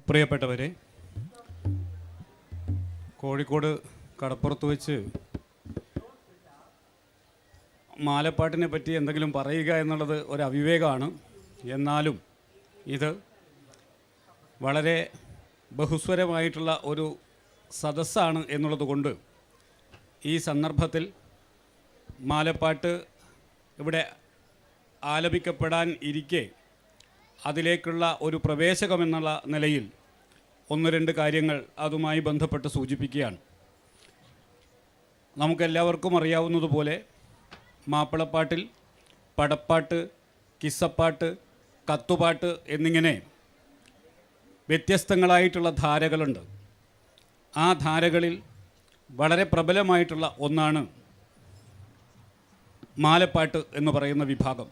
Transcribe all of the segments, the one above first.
പ്രിയപ്പെട്ടവരെ, കോഴിക്കോട് കടപ്പുറത്ത് വെച്ച് മാലപ്പാട്ടിനെ പറ്റി എന്തെങ്കിലും പറയുക എന്നുള്ളത് ഒരു അവിവേകമാണ്. എന്നാലും ഇത് വളരെ ബഹുസ്വരമായിട്ടുള്ള ഒരു സദസ്സാണ് എന്നുള്ളത് കൊണ്ട് ഈ സന്ദർഭത്തിൽ മാലപ്പാട്ട് ഇവിടെ ആലപിക്കപ്പെടാൻ ഇരിക്കെ അതിലേക്കുള്ള ഒരു പ്രവേശകമെന്നുള്ള നിലയിൽ ഒന്ന് രണ്ട് കാര്യങ്ങൾ അതുമായി ബന്ധപ്പെട്ട് സൂചിപ്പിക്കുകയാണ്. നമുക്കെല്ലാവർക്കും അറിയാവുന്നതുപോലെ മാപ്പിളപ്പാട്ടിൽ പടപ്പാട്ട്, കിസ്സപ്പാട്ട്, കത്തുപാട്ട് എന്നിങ്ങനെ വ്യത്യസ്തങ്ങളായിട്ടുള്ള ധാരകളുണ്ട്. ആ ധാരകളിൽ വളരെ പ്രബലമായിട്ടുള്ള ഒന്നാണ് മാലപ്പാട്ട് എന്ന് പറയുന്ന വിഭാഗം.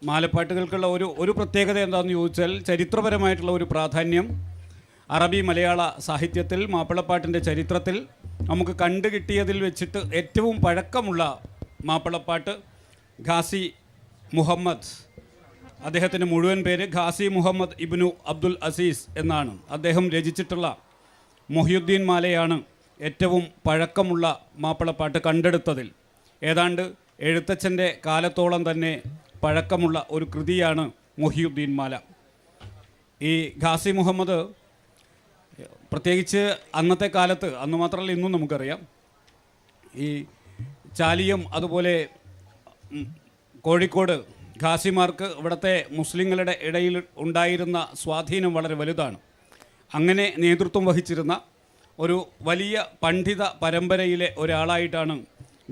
മാലപ്പാട്ടുകൾക്കുള്ള ഒരു പ്രത്യേകത എന്താണെന്ന് ചോദിച്ചാൽ, ചരിത്രപരമായിട്ടുള്ള ഒരു പ്രാധാന്യം അറബി മലയാള സാഹിത്യത്തിൽ മാപ്പിളപ്പാട്ടിൻ്റെ ചരിത്രത്തിൽ നമുക്ക് കണ്ടുകിട്ടിയതിൽ വെച്ചിട്ട് ഏറ്റവും പഴക്കമുള്ള മാപ്പിളപ്പാട്ട് ഖാസി മുഹമ്മദ്, അദ്ദേഹത്തിൻ്റെ മുഴുവൻ പേര് ഖാസി മുഹമ്മദ് ഇബ്നു അബ്ദുൽ അസീസ് എന്നാണ്. അദ്ദേഹം രചിച്ചിട്ടുള്ള മൊഹിയുദ്ദീൻ മാലയാണ് ഏറ്റവും പഴക്കമുള്ള മാപ്പിളപ്പാട്ട് കണ്ടെടുത്തതിൽ. ഏതാണ്ട് എഴുത്തച്ഛൻ്റെ കാലത്തോളം തന്നെ പഴക്കമുള്ള ഒരു കൃതിയാണ് മൊഹിയുദ്ദീൻ മാല. ഈ ഖാസി മുഹമ്മദ് പ്രത്യേകിച്ച് അന്നത്തെ കാലത്ത്, അന്ന് മാത്രമല്ല ഇന്നും നമുക്കറിയാം, ഈ ചാലിയം അതുപോലെ കോഴിക്കോട് ഖാസിമാർക്ക് ഇവിടുത്തെ മുസ്ലിങ്ങളുടെ ഇടയിൽ ഉണ്ടായിരുന്ന സ്വാധീനം വളരെ വലുതാണ്. അങ്ങനെ നേതൃത്വം വഹിച്ചിരുന്ന ഒരു വലിയ പണ്ഡിത പരമ്പരയിലെ ഒരാളായിട്ടാണ്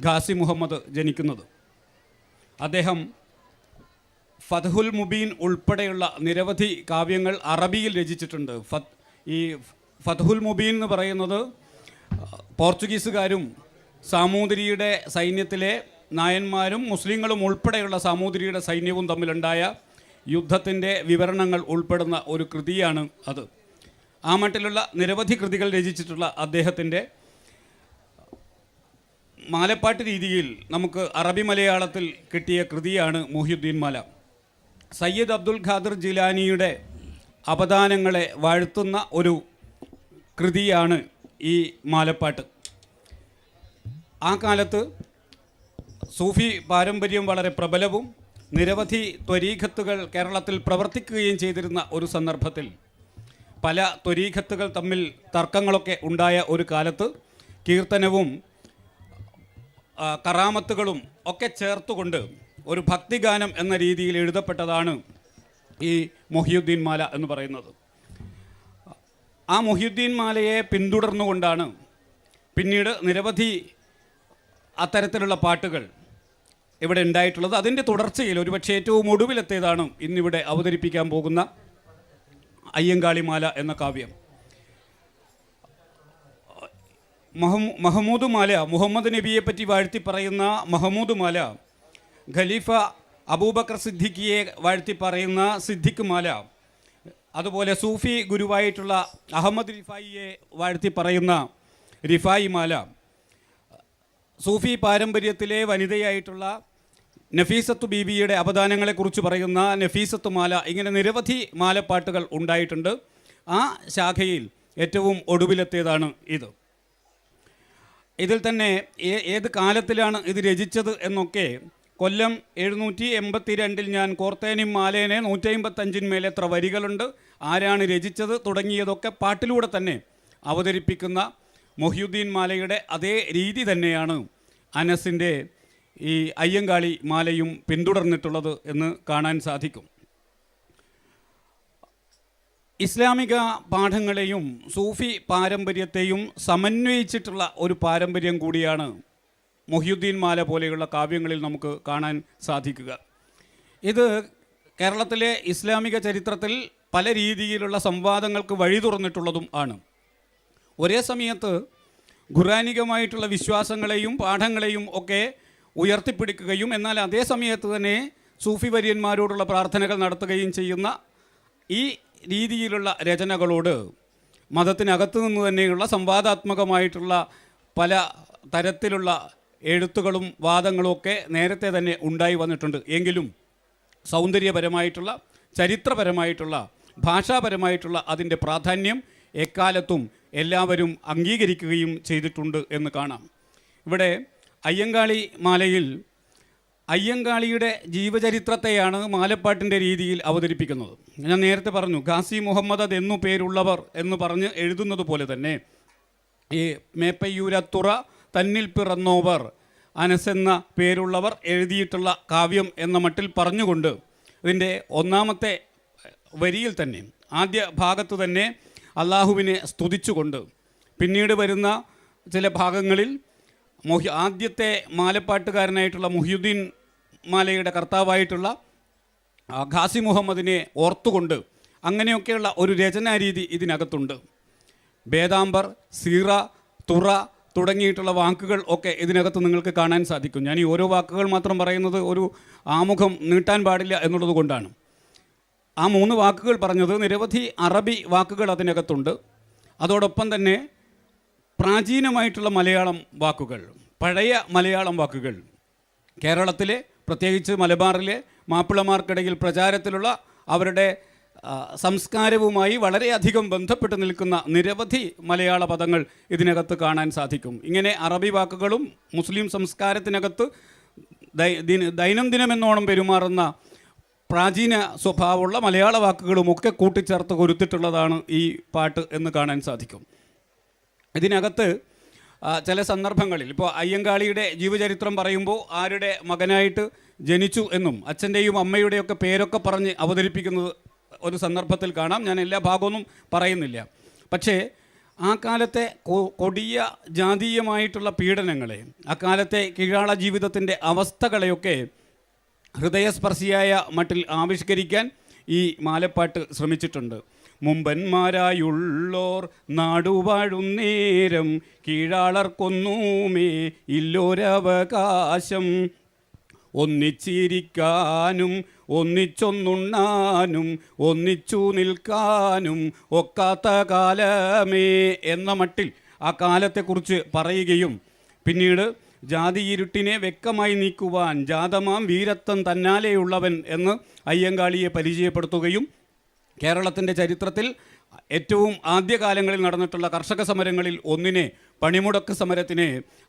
ഖാസി മുഹമ്മദ് ജനിക്കുന്നത്. അദ്ദേഹം ഫത്ഹുൽ മുബീൻ ഉൾപ്പെടെയുള്ള നിരവധി കാവ്യങ്ങൾ അറബിയിൽ രചിച്ചിട്ടുണ്ട്. ഈ ഫത്ഹുൽ മുബീൻ എന്ന് പറയുന്നത് പോർച്ചുഗീസുകാരും സാമൂതിരിയുടെ സൈന്യത്തിലെ നായന്മാരും മുസ്ലിങ്ങളും ഉൾപ്പെടെയുള്ള സാമൂതിരിയുടെ സൈന്യവും തമ്മിലുണ്ടായ യുദ്ധത്തിൻ്റെ വിവരണങ്ങൾ ഉൾപ്പെടുന്ന ഒരു കൃതിയാണ് അത്. ആ മട്ടിലുള്ള നിരവധി കൃതികൾ രചിച്ചിട്ടുള്ള അദ്ദേഹത്തിൻ്റെ മാലപ്പാട്ട് രീതിയിൽ നമുക്ക് അറബി മലയാളത്തിൽ കിട്ടിയ കൃതിയാണ് മൊഹിയുദ്ദീൻ മാല. സയ്യിദ് അബ്ദുൽ ഖാദിർ ജിലാനിയുടെ അപദാനങ്ങളെ വാഴ്ത്തുന്ന ഒരു കൃതിയാണ് ഈ മാലപ്പാട്ട്. ആ കാലത്ത് സൂഫി പാരമ്പര്യം വളരെ പ്രബലവും നിരവധി ത്വരീഖത്തുകൾ കേരളത്തിൽ പ്രവർത്തിക്കുകയും ചെയ്തിരുന്ന ഒരു സന്ദർഭത്തിൽ പല ത്വരീഖത്തുകൾ തമ്മിൽ തർക്കങ്ങളൊക്കെ ഉണ്ടായ ഒരു കാലത്ത് കീർത്തനവും കറാമത്തുകളും ഒക്കെ ചേർത്തുകൊണ്ട് ഒരു ഭക്തിഗാനം എന്ന രീതിയിൽ എഴുതപ്പെട്ടതാണ് ഈ മൊഹിയുദ്ദീൻ മാല എന്ന് പറയുന്നത്. ആ മൊഹിയുദ്ദീൻ മാലയെ പിന്തുടർന്നുകൊണ്ടാണ് പിന്നീട് നിരവധി അത്തരത്തിലുള്ള പാട്ടുകൾ ഇവിടെ ഉണ്ടായിട്ടുള്ളത്. അതിൻ്റെ തുടർച്ചയിൽ ഒരുപക്ഷെ ഏറ്റവും ഒടുവിലെത്തേതാണ് ഇന്നിവിടെ അവതരിപ്പിക്കാൻ പോകുന്ന അയ്യങ്കാളിമാല എന്ന കാവ്യം. മഹമൂദ് മാല, മുഹമ്മദ് നബിയെ പറ്റി വാഴ്ത്തി പറയുന്ന മഹമൂദ് മാല, ഖലീഫ അബൂബക്കർ സിദ്ദിഖിയെ വാഴ്ത്തി പറയുന്ന സിദ്ദിഖ് മാല, അതുപോലെ സൂഫി ഗുരുവായിട്ടുള്ള അഹമ്മദ് റിഫായിയെ വാഴ്ത്തി പറയുന്ന റിഫായി മാല, സൂഫി പാരമ്പര്യത്തിലെ വനിതയായിട്ടുള്ള നഫീസത്തു ബീബിയുടെ അപദാനങ്ങളെക്കുറിച്ച് പറയുന്ന നഫീസത്തു മാല, ഇങ്ങനെ നിരവധി മാലപ്പാട്ടുകൾ ഉണ്ടായിട്ടുണ്ട്. ആ ശാഖയിൽ ഏറ്റവും ഒടുവിലെത്തിയതാണ് ഇത്. ഇതിൽ തന്നെ ഏത് കാലത്തിലാണ് ഇത് രചിച്ചത് എന്നൊക്കെ, കൊല്ലം 782 ഞാൻ കോർത്തേനിം മാലേനെ 155 എത്ര വരികളുണ്ട്, ആരാണ് രചിച്ചത് തുടങ്ങിയതൊക്കെ പാട്ടിലൂടെ തന്നെ അവതരിപ്പിക്കുന്ന മൊഹിയുദ്ദീൻ മാലയുടെ അതേ രീതി തന്നെയാണ് അനസിൻ്റെ ഈ അയ്യങ്കാളി മാലയും പിന്തുടർന്നിട്ടുള്ളത് എന്ന് കാണാൻ സാധിക്കും. ഇസ്ലാമിക പാഠങ്ങളെയും സൂഫി പാരമ്പര്യത്തെയും സമന്വയിച്ചിട്ടുള്ള ഒരു പാരമ്പര്യം കൂടിയാണ് മൊഹിയുദ്ദീൻ മാല പോലെയുള്ള കാവ്യങ്ങളിൽ നമുക്ക് കാണാൻ സാധിക്കുക. ഇത് കേരളത്തിലെ ഇസ്ലാമിക ചരിത്രത്തിൽ പല രീതിയിലുള്ള സംവാദങ്ങൾക്ക് വഴി തുറന്നിട്ടുള്ളതും ആണ്. ഒരേ സമയത്ത് ഖുറാനികമായിട്ടുള്ള വിശ്വാസങ്ങളെയും പാഠങ്ങളെയും ഒക്കെ ഉയർത്തിപ്പിടിക്കുകയും എന്നാൽ അതേ സമയത്ത് തന്നെ സൂഫി വര്യന്മാരോടുള്ള പ്രാർത്ഥനകൾ നടത്തുകയും ചെയ്യുന്ന ഈ രീതിയിലുള്ള രചനകളോട് മതത്തിനകത്തു നിന്ന് തന്നെയുള്ള സംവാദാത്മകമായിട്ടുള്ള പല തരത്തിലുള്ള എഴുത്തുകളും വാദങ്ങളും ഒക്കെ നേരത്തെ തന്നെ ഉണ്ടായി വന്നിട്ടുണ്ട്. എങ്കിലും സൗന്ദര്യപരമായിട്ടുള്ള ചരിത്രപരമായിട്ടുള്ള ഭാഷാപരമായിട്ടുള്ള അതിൻ്റെ പ്രാധാന്യം എക്കാലത്തും എല്ലാവരും അംഗീകരിക്കുകയും ചെയ്തിട്ടുണ്ട് എന്ന് കാണാം. ഇവിടെ അയ്യങ്കാളി മാലയിൽ അയ്യങ്കാളിയുടെ ജീവചരിത്രത്തെയാണ് മാലപ്പാട്ടിൻ്റെ രീതിയിൽ അവതരിപ്പിക്കുന്നത്. ഞാൻ നേരത്തെ പറഞ്ഞു, ഖാസി മുഹമ്മദ് എന്നു പേരുള്ളവർ എന്ന് പറഞ്ഞ് എഴുതുന്നത് പോലെ തന്നെ ഈ മേപ്പയ്യൂരത്തുറ തന്നിൽ പിറന്നോവർ അനസെന്ന പേരുള്ളവർ എഴുതിയിട്ടുള്ള കാവ്യം എന്ന മട്ടിൽ പറഞ്ഞുകൊണ്ട് ഇതിൻ്റെ ഒന്നാമത്തെ വരിയിൽ തന്നെ ആദ്യ ഭാഗത്ത് തന്നെ അള്ളാഹുവിനെ സ്തുതിച്ചുകൊണ്ട് പിന്നീട് വരുന്ന ചില ഭാഗങ്ങളിൽ ആദ്യത്തെ മാലപ്പാട്ടുകാരനായിട്ടുള്ള മുഹിയുദ്ദീൻ മാലയുടെ കർത്താവായിട്ടുള്ള ഖാസി മുഹമ്മദിനെ ഓർത്തുകൊണ്ട് അങ്ങനെയൊക്കെയുള്ള ഒരു രചനാരീതി ഇതിനകത്തുണ്ട്. ബേദാംബർ, സീറ, തുറ തുടങ്ങിയിട്ടുള്ള വാക്കുകൾ ഒക്കെ ഇതിനകത്ത് നിങ്ങൾക്ക് കാണാൻ സാധിക്കും. ഞാൻ ഈ ഓരോ വാക്കുകൾ മാത്രം പറയുന്നത് ഒരു ആമുഖം നീട്ടാൻ പാടില്ല എന്നുള്ളത് കൊണ്ടാണ്. ആ 3 വാക്കുകൾ പറഞ്ഞത് നിരവധി അറബി വാക്കുകൾ അതിനകത്തുണ്ട്. അതോടൊപ്പം തന്നെ പ്രാചീനമായിട്ടുള്ള മലയാളം വാക്കുകൾ, പഴയ മലയാളം വാക്കുകൾ, കേരളത്തിലെ പ്രത്യേകിച്ച് മലബാറിലെ മാപ്പിളമാർക്കിടയിൽ പ്രചാരത്തിലുള്ള അവരുടെ സംസ്കാരവുമായി വളരെയധികം ബന്ധപ്പെട്ട് നിൽക്കുന്ന നിരവധി മലയാള പദങ്ങൾ ഇതിനകത്ത് കാണാൻ സാധിക്കും. ഇങ്ങനെ അറബി വാക്കുകളും മുസ്ലിം സംസ്കാരത്തിനകത്ത് ദൈനംദിനമെന്നോണം പെരുമാറുന്ന പ്രാചീന സ്വഭാവമുള്ള മലയാള വാക്കുകളുമൊക്കെ കൂട്ടിച്ചേർത്ത് കൊരുത്തിട്ടുള്ളതാണ് ഈ പാട്ട് എന്ന് കാണാൻ സാധിക്കും. ഇതിനകത്ത് ചില സന്ദർഭങ്ങളിൽ ഇപ്പോൾ അയ്യങ്കാളിയുടെ ജീവചരിത്രം പറയുമ്പോൾ ആരുടെ മകനായിട്ട് ജനിച്ചു എന്നും അച്ഛൻ്റെയും അമ്മയുടെയൊക്കെ പേരൊക്കെ പറഞ്ഞ് അവതരിപ്പിക്കുന്നത് ഒരു സന്ദർഭത്തിൽ കാണാം. ഞാൻ എല്ലാ ഭാഗമൊന്നും പറയുന്നില്ല. പക്ഷേ ആ കാലത്തെ കൊടിയ ജാതീയമായിട്ടുള്ള പീഡനങ്ങളെ, അക്കാലത്തെ കീഴാള ജീവിതത്തിൻ്റെ അവസ്ഥകളെയൊക്കെ ഹൃദയസ്പർശിയായ മട്ടിൽ ആവിഷ്കരിക്കാൻ ഈ മാലപ്പാട്ട് ശ്രമിച്ചിട്ടുണ്ട്. മുമ്പന്മാരായുള്ളോർ നാടുവാഴുന്നേരം കീഴാളർക്കൊന്നുമേ ഇല്ലോരവകാശം, ഒന്നിച്ചിരിക്കാനും ഒന്നിച്ചൊന്നുണ്ണാനും ഒന്നിച്ചു നിൽക്കാനും ഒക്കാത്ത കാലമേ എന്ന മട്ടിൽ ആ കാലത്തെക്കുറിച്ച് പറയുകയും പിന്നീട് ജാതി ഇരുട്ടിനെ വ്യക്തമായി നീക്കുവാൻ ജാതമാം വീരത്വം തന്നാലെയുള്ളവൻ എന്ന് അയ്യങ്കാളിയെ പരിചയപ്പെടുത്തുകയും കേരളത്തിൻ്റെ ചരിത്രത്തിൽ ഏറ്റവും ആദ്യകാലങ്ങളിൽ നടന്നിട്ടുള്ള കർഷക സമരങ്ങളിൽ ഒന്നിനെ, പണിമുടക്ക് സമരത്തിനെ,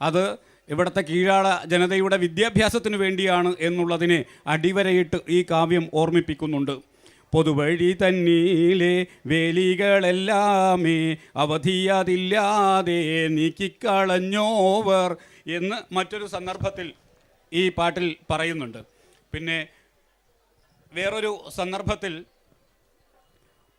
അത് ഇവിടുത്തെ കീഴാള ജനതയുടെ വിദ്യാഭ്യാസത്തിന് വേണ്ടിയാണ് എന്നുള്ളതിനെ അടിവരയിട്ട് ഈ കാവ്യം ഓർമ്മിപ്പിക്കുന്നുണ്ട്. പൊതുവഴി തന്നീലെ വേലികളെല്ലാമേ അവധിയതില്ലാതെ നീക്കിക്കളഞ്ഞോവർ എന്ന് മറ്റൊരു സന്ദർഭത്തിൽ ഈ പാട്ടിൽ പറയുന്നുണ്ട്. പിന്നെ വേറൊരു സന്ദർഭത്തിൽ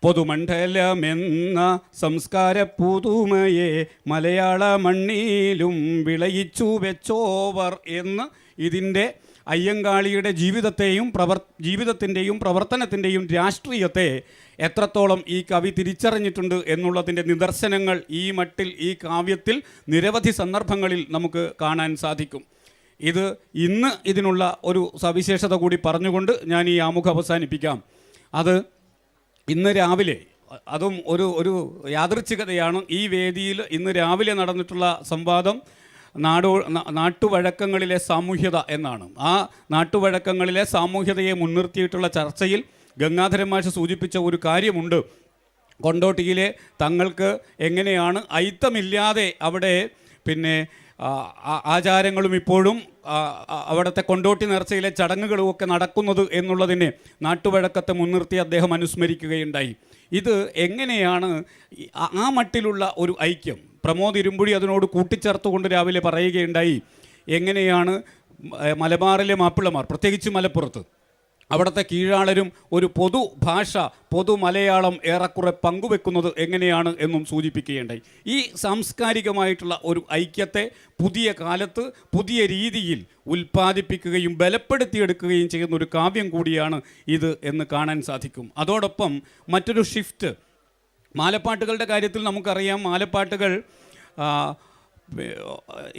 പൊതുമണ്ഡലമെന്ന സംസ്കാര പുതുമയെ മലയാള മണ്ണിലും വിളയിച്ചു വെച്ചോവർ എന്ന് ഇതിൻ്റെ അയ്യങ്കാളിയുടെ ജീവിതത്തിൻ്റെയും പ്രവർത്തനത്തിൻ്റെയും രാഷ്ട്രീയത്തെ എത്രത്തോളം ഈ കവി തിരിച്ചറിഞ്ഞിട്ടുണ്ട് എന്നുള്ളതിൻ്റെ നിദർശനങ്ങൾ ഈ മട്ടിൽ ഈ കാവ്യത്തിൽ നിരവധി സന്ദർഭങ്ങളിൽ നമുക്ക് കാണാൻ സാധിക്കും. ഇത് ഇന്ന് ഇതിനുള്ള ഒരു സവിശേഷത കൂടി പറഞ്ഞുകൊണ്ട് ഞാൻ ഈ ആമുഖം അവസാനിപ്പിക്കാം. അത് ഇന്ന് രാവിലെ, അതും ഒരു യാദൃച്ഛികതയാണ്, ഈ വേദിയിൽ ഇന്ന് രാവിലെ നടന്നിട്ടുള്ള സംവാദം നാട്ടുവഴക്കങ്ങളിലെ സാമൂഹ്യത എന്നാണ്. ആ നാട്ടുവഴക്കങ്ങളിലെ സാമൂഹ്യതയെ മുൻനിർത്തിയിട്ടുള്ള ചർച്ചയിൽ ഗംഗാധരൻ മാഷ് സൂചിപ്പിച്ച ഒരു കാര്യമുണ്ട്. കൊണ്ടോട്ടിയിലെ തങ്ങൾക്ക് എങ്ങനെയാണ് അയിത്തമില്ലാതെ അവിടെ പിന്നെ ആചാരങ്ങളും ഇപ്പോഴും അവിടുത്തെ കൊണ്ടോട്ടി നേർച്ചയിലെ ചടങ്ങുകളുമൊക്കെ നടക്കുന്നത് എന്നുള്ളതിനെ നാട്ടുവഴക്കത്തെ മുൻനിർത്തി അദ്ദേഹം അനുസ്മരിക്കുകയുണ്ടായി. ഇത് എങ്ങനെയാണ് ആ മട്ടിലുള്ള ഒരു ഐക്യം പ്രമോദ് ഇരുമ്പുഴി അതിനോട് കൂട്ടിച്ചേർത്തുകൊണ്ട് രാവിലെ പറയുകയുണ്ടായി. എങ്ങനെയാണ് മലബാറിലെ മാപ്പിളമാർ, പ്രത്യേകിച്ച് മലപ്പുറത്ത് അവിടുത്തെ കീഴാളരും ഒരു പൊതുഭാഷ, പൊതു മലയാളം ഏറെക്കുറെ പങ്കുവെക്കുന്നത് എങ്ങനെയാണ് എന്നും സൂചിപ്പിക്കുകയുണ്ടായി. ഈ സാംസ്കാരികമായിട്ടുള്ള ഒരു ഐക്യത്തെ പുതിയ കാലത്ത് പുതിയ രീതിയിൽ ഉൽപ്പാദിപ്പിക്കുകയും ബലപ്പെടുത്തിയെടുക്കുകയും ചെയ്യുന്ന ഒരു കാവ്യം കൂടിയാണ് ഇത് എന്ന് കാണാൻ സാധിക്കും. അതോടൊപ്പം മറ്റൊരു ഷിഫ്റ്റ് മാലപ്പാട്ടുകളുടെ കാര്യത്തിൽ നമുക്കറിയാം. മാലപ്പാട്ടുകൾ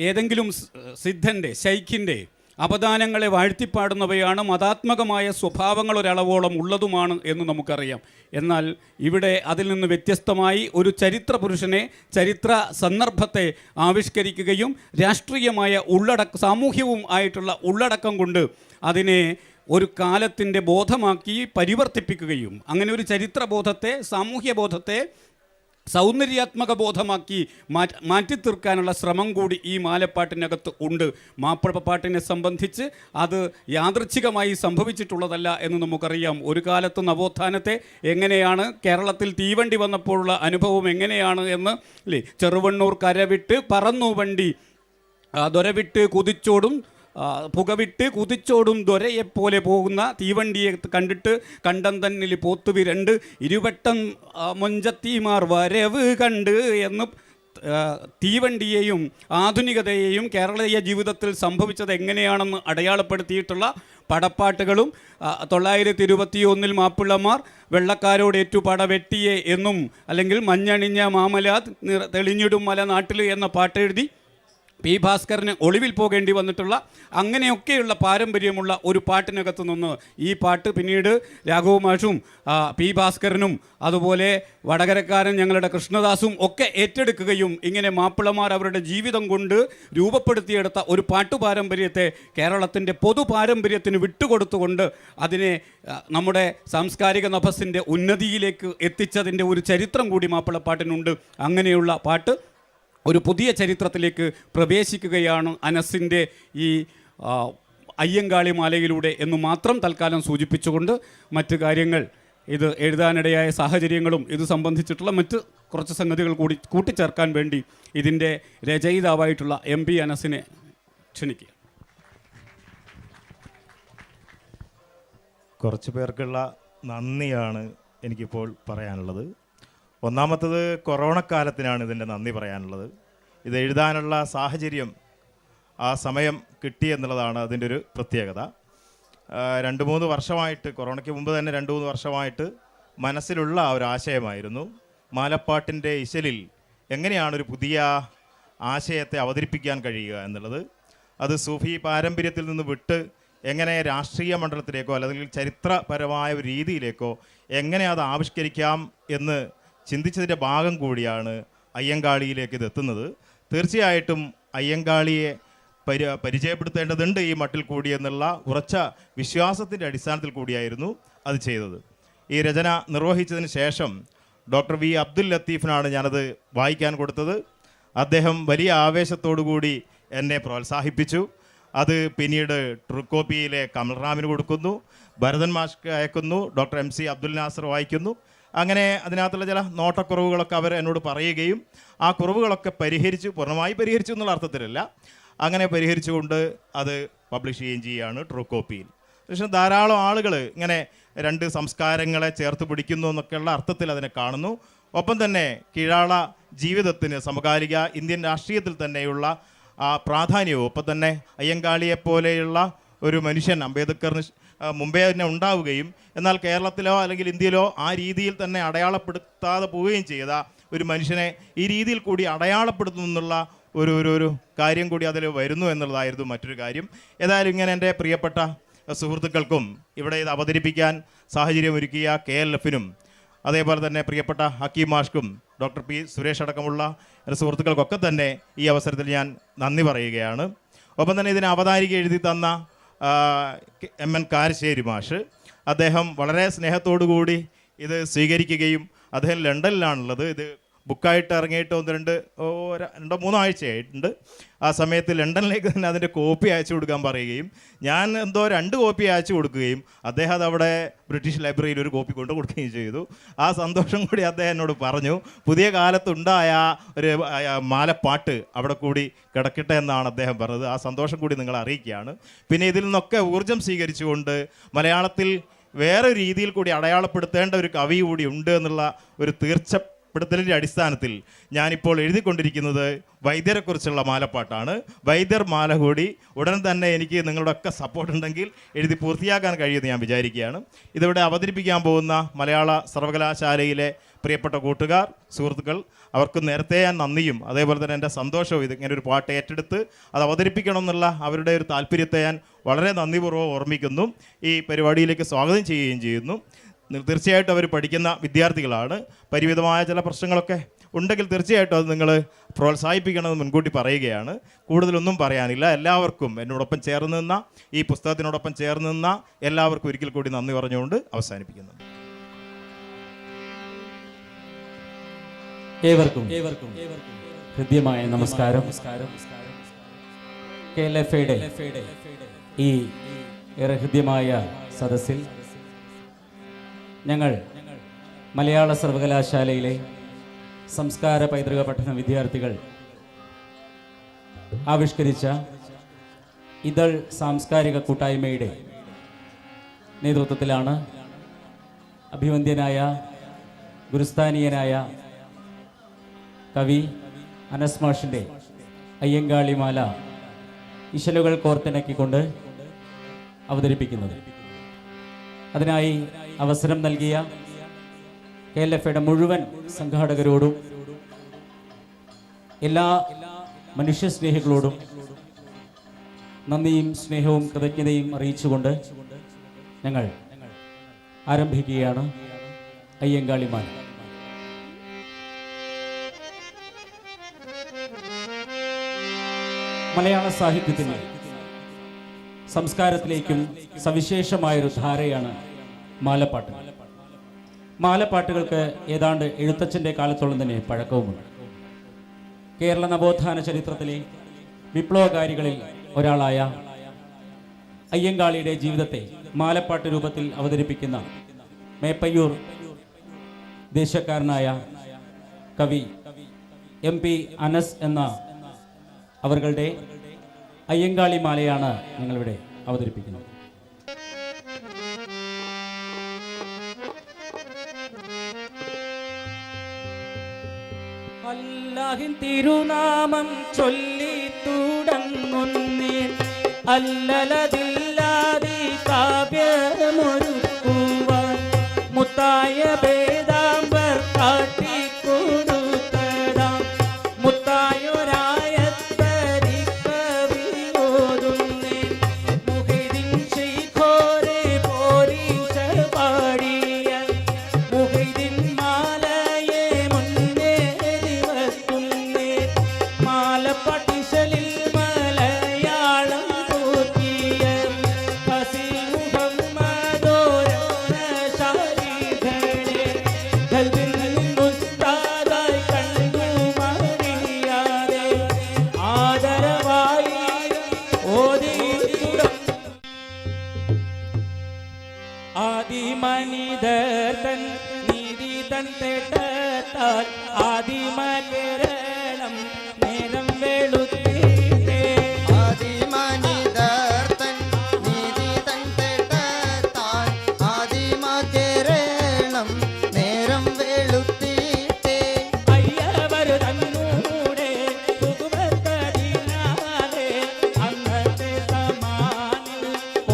ഏതെങ്കിലും സിദ്ധൻ്റെ, ശൈഖിൻ്റെ അപദാനങ്ങളെ വാഴ്ത്തിപ്പാടുന്നവയാണ്, മതാത്മകമായ സ്വഭാവങ്ങൾ ഒരളവോളം ഉള്ളതുമാണ് എന്ന് നമുക്കറിയാം. എന്നാൽ ഇവിടെ അതിൽ നിന്ന് വ്യത്യസ്തമായി ഒരു ചരിത്ര പുരുഷനെ, ചരിത്ര സന്ദർഭത്തെ ആവിഷ്കരിക്കുകയും രാഷ്ട്രീയമായ സാമൂഹ്യവും ആയിട്ടുള്ള ഉള്ളടക്കം കൊണ്ട് അതിനെ ഒരു കാലത്തിൻ്റെ ബോധമാക്കി പരിവർത്തിപ്പിക്കുകയും അങ്ങനെ ഒരു ചരിത്രബോധത്തെ, സാമൂഹ്യ ബോധത്തെ സൗന്ദര്യാത്മക ബോധമാക്കി മാറ്റിത്തീർക്കാനുള്ള ശ്രമം കൂടി ഈ മാലപ്പാട്ടിനകത്ത് ഉണ്ട്. മാപ്പിളപ്പാട്ടിനെ സംബന്ധിച്ച് അത് യാദൃച്ഛികമായി സംഭവിച്ചിട്ടുള്ളതല്ല എന്ന് നമുക്കറിയാം. ഒരു കാലത്ത് നവോത്ഥാനത്തെ എങ്ങനെയാണ്, കേരളത്തിൽ തീവണ്ടി വന്നപ്പോഴുള്ള അനുഭവം എങ്ങനെയാണ് എന്ന് അല്ലേ, ചെറുവണ്ണൂർ കരവിട്ട് പറന്നു വണ്ടി, ദൊരവിട്ട് കുതിച്ചോടും പുകവിട്ട് കുതിച്ചോടും ദൊരയെപ്പോലെ പോകുന്ന തീവണ്ടിയെ കണ്ടിട്ട് കണ്ടം തന്നിൽ പോത്തുവിരണ്ട് ഇരുവട്ടം മൊഞ്ചത്തിമാർ വരവ് കണ്ട് എന്ന് തീവണ്ടിയെയും ആധുനികതയെയും കേരളീയ ജീവിതത്തിൽ സംഭവിച്ചത് എങ്ങനെയാണെന്ന് അടയാളപ്പെടുത്തിയിട്ടുള്ള പടപ്പാട്ടുകളും 921 മാപ്പിളമാർ വെള്ളക്കാരോടേറ്റു പട വെട്ടിയെ എന്നും അല്ലെങ്കിൽ മഞ്ഞണിഞ്ഞ മാമലാത് തെളിഞ്ഞിടും മല നാട്ടിൽ എന്ന പാട്ടെഴുതി പി ഭാസ്കരന് ഒളിവിൽ പോകേണ്ടി വന്നിട്ടുള്ള അങ്ങനെയൊക്കെയുള്ള പാരമ്പര്യമുള്ള ഒരു പാട്ടിനകത്ത് നിന്ന് ഈ പാട്ട് പിന്നീട് രാഘവ മാഷും പി ഭാസ്കരനും അതുപോലെ വടകരക്കാരൻ ഞങ്ങളുടെ കൃഷ്ണദാസും ഒക്കെ ഏറ്റെടുക്കുകയും ഇങ്ങനെ മാപ്പിളമാർ അവരുടെ ജീവിതം കൊണ്ട് രൂപപ്പെടുത്തിയെടുത്ത ഒരു പാട്ടുപാരമ്പര്യത്തെ കേരളത്തിൻ്റെ പൊതു പാരമ്പര്യത്തിന് വിട്ടുകൊടുത്തുകൊണ്ട് അതിനെ നമ്മുടെ സാംസ്കാരിക നഭസിൻ്റെ ഉന്നതിയിലേക്ക് എത്തിച്ചതിൻ്റെ ഒരു ചരിത്രം കൂടി മാപ്പിളപ്പാട്ടിനുണ്ട്. അങ്ങനെയുള്ള പാട്ട് ഒരു പുതിയ ചരിത്രത്തിലേക്ക് പ്രവേശിക്കുകയാണ് അനസിൻ്റെ ഈ അയ്യങ്കാളി മാലയിലൂടെ എന്ന് മാത്രം തൽക്കാലം സൂചിപ്പിച്ചുകൊണ്ട് മറ്റ് കാര്യങ്ങൾ, ഇത് എഴുതാനിടയായ സാഹചര്യങ്ങളും ഇത് സംബന്ധിച്ചിട്ടുള്ള മറ്റ് കുറച്ച് സംഗതികൾ കൂടി കൂട്ടിച്ചേർക്കാൻ വേണ്ടി ഇതിൻ്റെ രചയിതാവായിട്ടുള്ള MP അനസിനെ ക്ഷണിക്കുക. കുറച്ച് പേർക്കുള്ള നന്ദിയാണ് എനിക്കിപ്പോൾ പറയാനുള്ളത്. ഒന്നാമത്തത് കൊറോണ കാലത്തിനാണ് ഇതിൻ്റെ നന്ദി പറയാനുള്ളത്. ഇത് എഴുതാനുള്ള സാഹചര്യം, ആ സമയം കിട്ടിയെന്നുള്ളതാണ് അതിൻ്റെ ഒരു പ്രത്യേകത. 2-3 വർഷമായിട്ട്, കൊറോണയ്ക്ക് മുമ്പ് തന്നെ 2-3 വർഷമായിട്ട് മനസ്സിലുള്ള ഒരു ആശയമായിരുന്നു മാലപ്പാട്ടിൻ്റെ ഇശലിൽ എങ്ങനെയാണൊരു പുതിയ ആശയത്തെ അവതരിപ്പിക്കാൻ കഴിയുക എന്നുള്ളത്. അത് സൂഫി പാരമ്പര്യത്തിൽ നിന്ന് വിട്ട് എങ്ങനെ രാഷ്ട്രീയ മണ്ഡലത്തിലേക്കോ അല്ലെങ്കിൽ ചരിത്രപരമായ ഒരു രീതിയിലേക്കോ എങ്ങനെ അത് ആവിഷ്കരിക്കാം എന്ന് ചിന്തിച്ചതിൻ്റെ ഭാഗം കൂടിയാണ് അയ്യങ്കാളിയിലേക്ക് ഇത് എത്തുന്നത്. തീർച്ചയായിട്ടും അയ്യങ്കാളിയെ പരിചയപ്പെടുത്തേണ്ടതുണ്ട് ഈ മട്ടിൽ കൂടി എന്നുള്ള ഉറച്ച വിശ്വാസത്തിൻ്റെ അടിസ്ഥാനത്തിൽ കൂടിയായിരുന്നു അത് ചെയ്തത്. ഈ രചന നിർവഹിച്ചതിന് ശേഷം ഡോക്ടർ V. അബ്ദുൽ ലത്തീഫിനാണ് ഞാനത് വായിക്കാൻ കൊടുത്തത്. അദ്ദേഹം വലിയ ആവേശത്തോടു കൂടി എന്നെ പ്രോത്സാഹിപ്പിച്ചു. അത് പിന്നീട് ട്രൂ കോപ്പിയിലെ കമൽറാമിന് കൊടുക്കുന്നു, ഭരതൻ മാഷ്ക്ക് അയക്കുന്നു, ഡോക്ടർ MC അബ്ദുൽ നാസർ വായിക്കുന്നു. അങ്ങനെ അതിനകത്തുള്ള ചില നോട്ടക്കുറവുകളൊക്കെ അവർ എന്നോട് പറയുകയും ആ കുറവുകളൊക്കെ പൂർണ്ണമായി പരിഹരിച്ചു എന്നുള്ള അർത്ഥത്തിലല്ല, അങ്ങനെ പരിഹരിച്ചുകൊണ്ട് അത് പബ്ലിഷ് ചെയ്യുകയാണ് ട്രൂ കോപ്പിയിൽ. പക്ഷേ ധാരാളം ആളുകൾ ഇങ്ങനെ 2 സംസ്കാരങ്ങളെ ചേർത്ത് പിടിക്കുന്നു എന്നൊക്കെയുള്ള അർത്ഥത്തിൽ അതിനെ കാണുന്നു. ഒപ്പം തന്നെ കീഴാള ജീവിതത്തിന് സമകാലിക ഇന്ത്യൻ രാഷ്ട്രീയത്തിൽ തന്നെയുള്ള ആ പ്രാധാന്യവും, ഒപ്പം തന്നെ അയ്യങ്കാളിയെപ്പോലെയുള്ള ഒരു മനുഷ്യൻ അംബേദ്കറിന് മുമ്പേ തന്നെ ഉണ്ടാവുകയും എന്നാൽ കേരളത്തിലോ അല്ലെങ്കിൽ ഇന്ത്യയിലോ ആ രീതിയിൽ തന്നെ അടയാളപ്പെടുത്താതെ പോവുകയും ചെയ്ത ഒരു മനുഷ്യനെ ഈ രീതിയിൽ കൂടി അടയാളപ്പെടുത്തുന്നുള്ള ഒരു കാര്യം കൂടി അതിൽ വരുന്നു എന്നുള്ളതായിരുന്നു മറ്റൊരു കാര്യം. ഏതായാലും ഇങ്ങനെ എൻ്റെ പ്രിയപ്പെട്ട സുഹൃത്തുക്കൾക്കും ഇവിടെ ഇത് അവതരിപ്പിക്കാൻ സാഹചര്യമൊരുക്കിയ KLF-നും അതേപോലെ തന്നെ പ്രിയപ്പെട്ട ഹക്കീം മാഷ്ക്കും ഡോക്ടർ P. സുരേഷ് അടക്കമുള്ള എൻ്റെ സുഹൃത്തുക്കൾക്കൊക്കെ തന്നെ ഈ അവസരത്തിൽ ഞാൻ നന്ദി പറയുകയാണ്. ഒപ്പം തന്നെ ഇതിന് അവതാരിക എഴുതി തന്ന MN കാരശ്ശേരി മാഷ്, അദ്ദേഹം വളരെ സ്നേഹത്തോടു കൂടി ഇത് സ്വീകരിക്കുകയും അദ്ദേഹം ലണ്ടനിലാണുള്ളത്. ഇത് ബുക്കായിട്ട് ഇറങ്ങിയിട്ട് 2-3 ആഴ്ചയായിട്ടുണ്ട്. ആ സമയത്ത് ലണ്ടനിലേക്ക് തന്നെ അതിൻ്റെ കോപ്പി അയച്ചു കൊടുക്കാൻ പറയുകയും ഞാൻ 2 കോപ്പി അയച്ചു കൊടുക്കുകയും അദ്ദേഹം അത് അവിടെ ബ്രിട്ടീഷ് ലൈബ്രറിയിൽ ഒരു കോപ്പി കൊണ്ട് കൊടുക്കുകയും ചെയ്തു. ആ സന്തോഷം കൂടി അദ്ദേഹം എന്നോട് പറഞ്ഞു. പുതിയ കാലത്തുണ്ടായ ഒരു മാലപ്പാട്ട് അവിടെ കൂടി കിടക്കട്ടെ എന്നാണ് അദ്ദേഹം പറഞ്ഞത്. ആ സന്തോഷം കൂടി നിങ്ങളെ അറിയിക്കുകയാണ്. പിന്നെ ഇതിൽ നിന്നൊക്കെ ഊർജം സ്വീകരിച്ചുകൊണ്ട് മലയാളത്തിൽ വേറെ രീതിയിൽ കൂടി അടയാളപ്പെടുത്തേണ്ട ഒരു കവി കൂടി ഉണ്ട് എന്നുള്ള ഒരു പ്പെടുത്തലിൻ്റെ അടിസ്ഥാനത്തിൽ ഞാനിപ്പോൾ എഴുതിക്കൊണ്ടിരിക്കുന്നത് വൈദ്യരെക്കുറിച്ചുള്ള മാലപ്പാട്ടാണ്. വൈദ്യർ മാല കൂടി ഉടൻ തന്നെ എനിക്ക് നിങ്ങളുടെ ഒക്കെ സപ്പോർട്ട് ഉണ്ടെങ്കിൽ എഴുതി പൂർത്തിയാക്കാൻ കഴിയുമെന്ന് ഞാൻ വിചാരിക്കുകയാണ്. ഇതിവിടെ അവതരിപ്പിക്കാൻ പോകുന്ന മലയാള സർവകലാശാലയിലെ പ്രിയപ്പെട്ട കൂട്ടുകാർ, സുഹൃത്തുക്കൾ, അവർക്ക് നേരത്തെ ഞാൻ നന്ദിയും അതേപോലെ തന്നെ എൻ്റെ സന്തോഷവും ഇതിങ്ങനെ ഒരു പാട്ട് ഏറ്റെടുത്ത് അത് അവതരിപ്പിക്കണം എന്നുള്ള അവരുടെ ഒരു താല്പര്യത്തെ ഞാൻ വളരെ നന്ദിപൂർവ്വം ഓർമ്മിക്കുന്നു. ഈ പരിപാടിയിലേക്ക് സ്വാഗതം ചെയ്യുകയും ചെയ്യുന്നു. തീർച്ചയായിട്ടും അവർ പഠിക്കുന്ന വിദ്യാർത്ഥികളാണ്. പരിമിതമായ ചില പ്രശ്നങ്ങളൊക്കെ ഉണ്ടെങ്കിൽ തീർച്ചയായിട്ടും അത് നിങ്ങൾ പ്രോത്സാഹിപ്പിക്കണമെന്ന് മുൻകൂട്ടി പറയുകയാണ്. കൂടുതലൊന്നും പറയാനില്ല. എല്ലാവർക്കും എന്നോടൊപ്പം ചേർന്ന് നിന്ന, ഈ പുസ്തകത്തിനോടൊപ്പം ചേർന്ന് നിന്ന എല്ലാവർക്കും ഒരിക്കൽ കൂടി നന്ദി പറഞ്ഞുകൊണ്ട് അവസാനിപ്പിക്കുന്നു. ഏവർക്കും ഹൃദ്യമായ നമസ്കാരം. KLFയുടെ ഈ ഏറെ ഹൃദ്യമായ സദസ്സിൽ ഞങ്ങൾ മലയാള സർവകലാശാലയിലെ സംസ്കാര പൈതൃക പഠന വിദ്യാർത്ഥികൾ ആവിഷ്കരിച്ച ഇതൾ സാംസ്കാരിക കൂട്ടായ്മയുടെ നേതൃത്വത്തിലാണ് അഭിവന്ദ്യനായ ഗുരുസ്ഥാനീയനായ കവി അനസ് മാഷിൻ്റെ അയ്യങ്കാളിമാല ഇശലുകൾ കോർത്തിണക്കിക്കൊണ്ട് അവതരിപ്പിക്കുന്നത്. അതിനായി അവസരം നൽകിയ KLFയുടെ മുഴുവൻ സംഘാടകരോടും എല്ലാ മനുഷ്യസ്നേഹികളോടും നന്ദിയും സ്നേഹവും കൃതജ്ഞതയും അറിയിച്ചുകൊണ്ട് ഞങ്ങൾ ആരംഭിക്കുകയാണ് അയ്യങ്കാളിമാല. മലയാള സാഹിത്യത്തിന് സംസ്കാരത്തിലേക്കും സവിശേഷമായൊരു ധാരയാണ് മാലപ്പാട്ട്. മാലപ്പാട്ടുകൾക്ക് ഏതാണ്ട് എഴുത്തച്ഛൻ്റെ കാലത്തോളം തന്നെ പഴക്കവുമുണ്ട്. കേരള നവോത്ഥാന ചരിത്രത്തിലെ വിപ്ലവകാരികളിൽ ഒരാളായ അയ്യങ്കാളിയുടെ ജീവിതത്തെ മാലപ്പാട്ട് രൂപത്തിൽ അവതരിപ്പിക്കുന്ന മേപ്പയ്യൂർ ദേശക്കാരനായ കവി MP അനസ് എന്ന അവരുടെ അയ്യങ്കാളി മാലയാണ് ഞങ്ങളിവിടെ അവതരിപ്പിക്കുന്നത്. അല്ലാഹിൻ തിരുനാമം ചൊല്ലി തുടങ്ങുന്നേ, അല്ലലതില്ലാതെ കാവ്യമൊരുക്കുവാൻ മുത്തായ വേദാംബർ കാട്ടിക്കൊടുത്തതാം ആദിമനിധർ തൻ നീതി തൻ തേട്ടത്താൽ ആദിമ കേരളം നേരം വെളുത്തേ. ആദിമനിധർ തൻ നീതി തൻ തേട്ടത്താൽ ആദിമ കേരളം നേരം വെളുത്തേ. അയ്യവർ തന്നൂടെ സുഖമത്തതിനാലെ അന്നത്തെ സമാനിൽ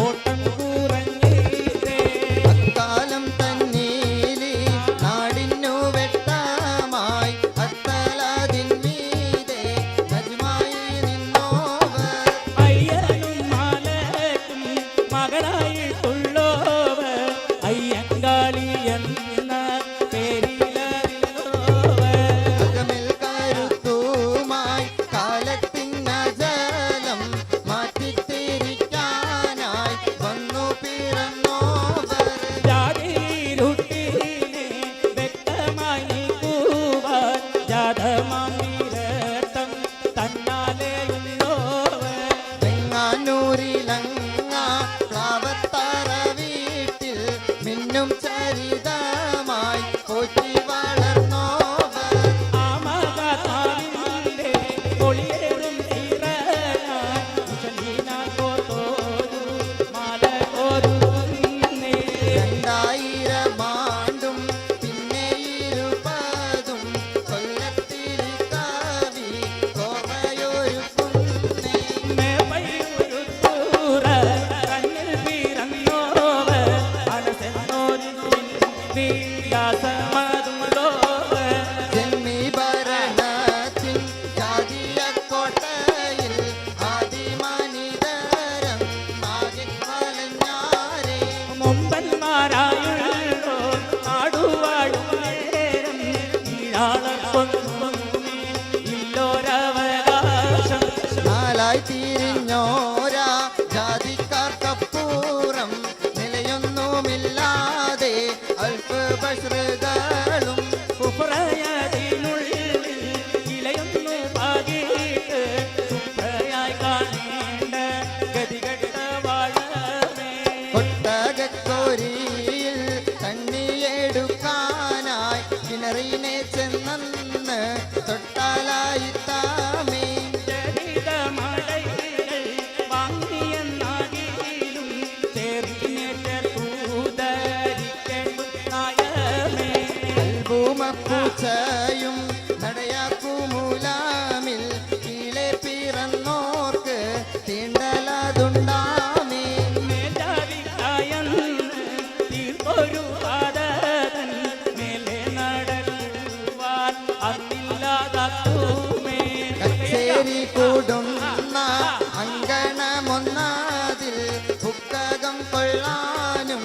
ഓട്ടം കുറഞ്ഞിട്ടേ. കാലം തന്നീലി നാടിനു വെട്ടമായി അത്തലതിൻ മീതെ നജ്മായി നിന്നോവർ. അയ്യനും മാലക്കും മകളായിട്ടുള്ളവർ അയ്യങ്കാളി എന്ന പേരിലറിഞ്ഞോവർ. അകമിൽ കരുത്തുമായി കാലത്തിനജലം മാറ്റിത്തിരിക്കാനായി വന്നു പിറന്നോവർ. ജാതിരുട്ടിനെ വ്യക്തമായി കൂവാൻ ജാതമാമിരത്തം തന്നാലെയുള്ളോവർ. വെങ്ങാനൂരിലങ്ങ പ്ലാവത്തറ ആഴമേ. കൊട്ടകക്കോരിയിൽ തണ്ണിയെടുക്കാനായി കിണറിനെ ചെന്നന്ന് തൊട്ടാലായി താമേ ചരിതമഴകൾ വാങ്ങിയെന്നാകിലും ചേർന്നൂതരിക്കേണ്ടും നയമേ. പൂമപ്പൂച്ചയും നടയാക്കുമൂലാമിൽ കീഴെ പിറന്നോർക്ക് തീണ്ടലതുണ്ടാമേ മേലാവിക്കായെന്ന് തീർപ്പൊരു പാതകൻ മേലെ നടക്കുവാൻ അന്നില്ലാതാക്കുമേ. കച്ചേരി കൂടുന്ന അങ്കണമൊന്നാതിൽ പുക്കകം കൊള്ളാനും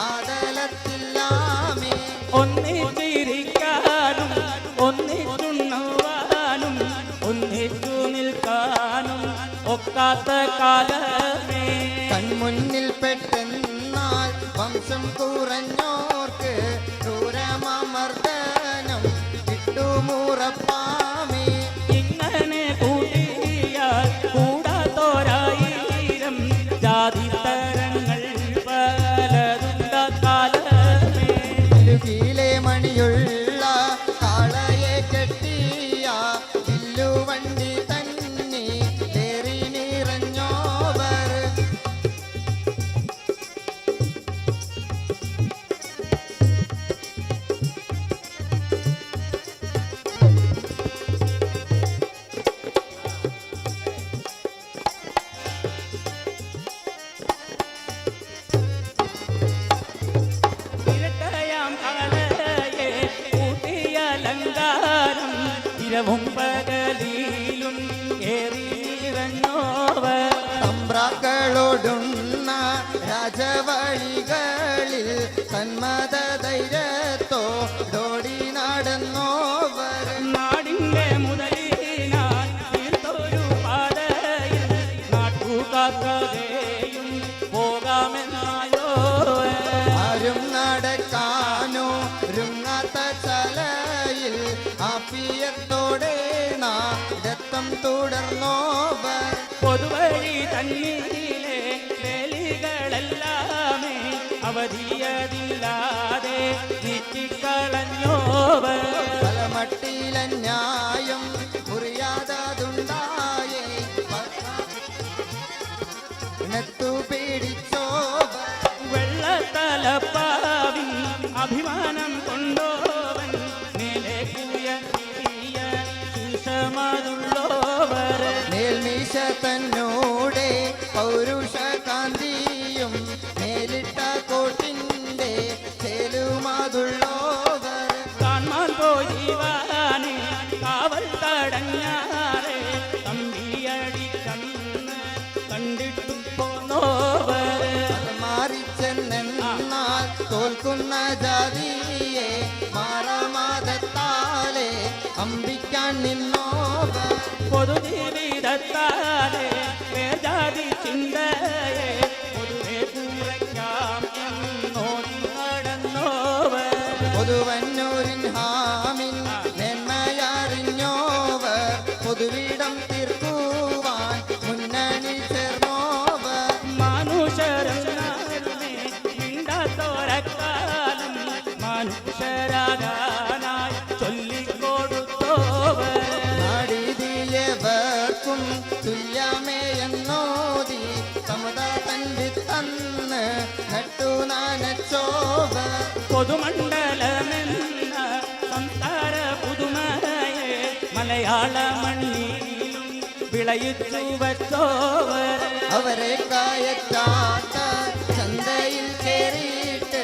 ആദലത്തില്ലാമേ ഒന്നിച്ചിരിക്കാനും ഒന്നിച്ചുണ്ണുവാനും ഒന്നിച്ചു നിൽക്കാനും ഒക്കാത്ത കാലമേ. കൺമുന്നിൽ പെട്ടെന്നാൽ വംശം കുറഞ്ഞോർക്ക് ക്രൂരമർദ്ദനം കിട്ടുമുറപ്പാമേ ഇങ്ങനെ കൂട്ടിയാൽ കൂടാത്തോരായിരം ജാതിത്തരങ്ങൾ പലതുണ്ട കാലമേ. കീലെ മണിയുള്ള കാളയെ കെട്ടിയ വില്ലുവണ്ടി തന്നെ ഏറി നിറഞ്ഞോവർ ഇരട്ടയാം കാളയെ കൂട്ടിയ അലങ്കാരം ഇരവും പകലിലും ഏറി നിറഞ്ഞോവർ. തമ്പ്രാക്കളോടുന്ന രാജവഴികളിൽ സന്മത ധൈര്യത്തോടോടി നടന്നോവർ നാടിന്റെ മുതലിനാൽ തീർത്തൊരു പാതയിൽ നാട്ടുകാക്കയും പോകാമെന്നായോ. ആരും നടക്കാനോ രുങ്ങാത്ത ചലയിൽ ആപ്പിയത്തോടെ നാടത്തം തുടർന്നോവർ പൊതുവഴി തന്നിലെ വേലികളെല്ലാമേ അവധിയതില്ലാതെ നീക്കിക്കളഞ്ഞോവർ. പലമട്ടിലന്യായം മുറിയാതതുണ്ടായേ ണത്തു പിടിച്ചോവർ വെള്ളത്തലപ്പാവിൻ അഭിമാനം കൊണ്ടോവൻ നിലകുയർത്തിയ ശീർഷമതുള്ളോവർ. മേൽമീശ തന്നോടെ പൗരുഷകാന്തിയും മേലിട്ട കോട്ടിൻ്റെ ചേലുമാതുള്ളോവർ കാൺമാൻ പോയിവാനെ കാവൽ തടഞ്ഞാറെ തമ്പിയടിക്കന്ന് കണ്ടിട്ടു പോന്നോവർ. മാറിച്ചെന്നാൽ തോൽക്കുന്ന ജാതിയെ മാറാമാതത്താലെ അമ്പിക്കാൻ നിന്നോവർ പൊതുജീവിതത്താലെ വേജാതി ചിന്തയെ പൊതുവെ കുറയ്ക്കാം എന്നോതി നടന്നോവർ. പൊതുവന്നൂരിൻ ഹാമിൻ നെന്മയറിഞ്ഞോവർ പൊതുവിടം തീർക്കുവാൻ മുന്നണി ചേർന്നോവർ മനുഷ്യരെന്നാലുമേ മിണ്ടാത്തോരക്കാലം മനുഷ്യരാകാനായി ചൊല്ലിക്കൊടുത്തോവർ. നാടിതിയവർക്കും തുല്യമേയെന്നോതി സമത തന്നിത്തന്ന് നട്ടു നനച്ചോവർ പൊതുമണ്ഡലമെന്ന സംസ്കാര പുതുമയെ മലയാള മണ്ണിലും വിളയിച്ചു വച്ചോവർ. അവരെ കായറ്റാത്ത ചന്തയിൽ കേറിയിട്ട്